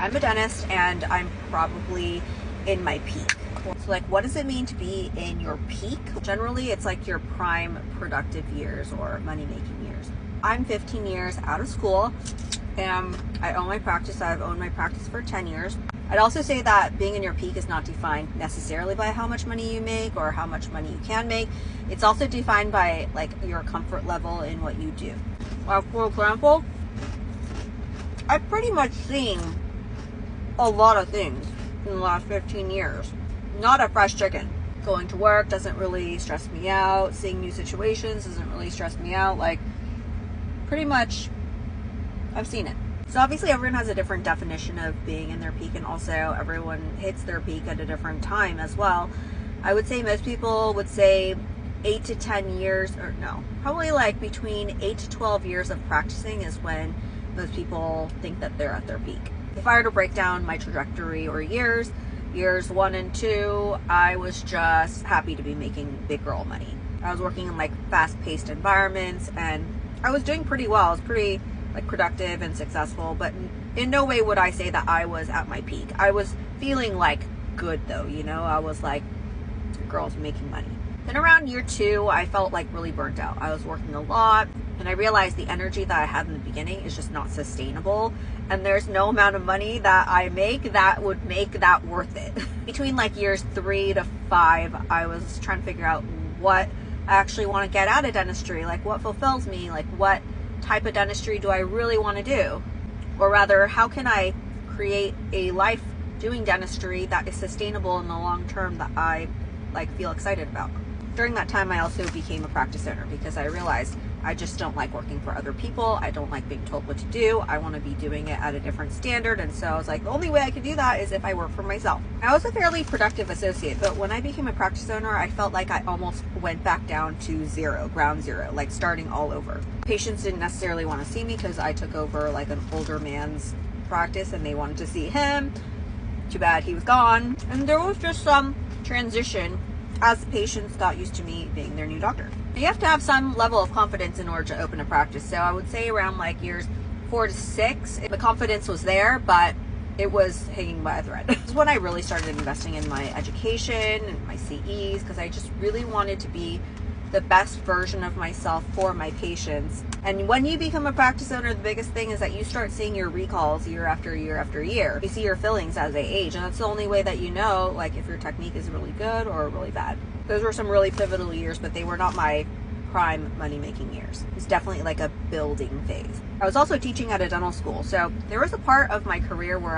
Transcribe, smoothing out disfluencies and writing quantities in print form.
I'm a dentist and I'm probably in my peak. So like, what does it mean to be in your peak? Generally, it's like your prime productive years or money-making years. I'm 15 years out of school and I own my practice. I've owned my practice for 10 years. I'd also say that being in your peak is not defined necessarily by how much money you make or how much money you can make. It's also defined by like your comfort level in what you do. For example, I've pretty much seen a lot of things in the last 15 years. Not a fresh chicken. Going to work doesn't really stress me out. Seeing new situations doesn't really stress me out. Like, pretty much, I've seen it. So obviously everyone has a different definition of being in their peak, and also everyone hits their peak at a different time as well. I would say most people would say 8 to 10 years, or no, probably like between 8 to 12 years of practicing is when most people think that they're at their peak. If I were to break down my trajectory or years 1 and 2, I was just happy to be making big girl money. I was working in like fast-paced environments and I was doing pretty well. I was pretty like productive and successful, but in no way would I say that I was at my peak. I was feeling like good though, you know, I was like, girls making money. Then around year 2, I felt like really burnt out. I was working a lot and I realized the energy that I had in the beginning is just not sustainable. And there's no amount of money that I make that would make that worth it. Between like years 3 to 5, I was trying to figure out what I actually want to get out of dentistry. Like what fulfills me, like what type of dentistry do I really want to do? Or rather, how can I create a life doing dentistry that is sustainable in the long term that I like feel excited about? During that time, I also became a practice owner because I realized I just don't like working for other people. I don't like being told what to do. I want to be doing it at a different standard. And so I was like, the only way I could do that is if I work for myself. I was a fairly productive associate, but when I became a practice owner, I felt like I almost went back down to zero, ground zero, like starting all over. Patients didn't necessarily want to see me because I took over like an older man's practice and they wanted to see him. Too bad he was gone. And there was just some transition as the patients got used to me being their new doctor. You have to have some level of confidence in order to open a practice. So I would say around like years 4 to 6, the confidence was there, but it was hanging by a thread. This is when I really started investing in my education and my CEs because I just really wanted to be the best version of myself for my patients. And when you become a practice owner, the biggest thing is that you start seeing your recalls year after year after year. You see your fillings as they age, and that's the only way that you know like if your technique is really good or really bad. Those were some really pivotal years, but they were not my prime money-making years. It's definitely like a building phase. I was also teaching at a dental school, so there was a part of my career where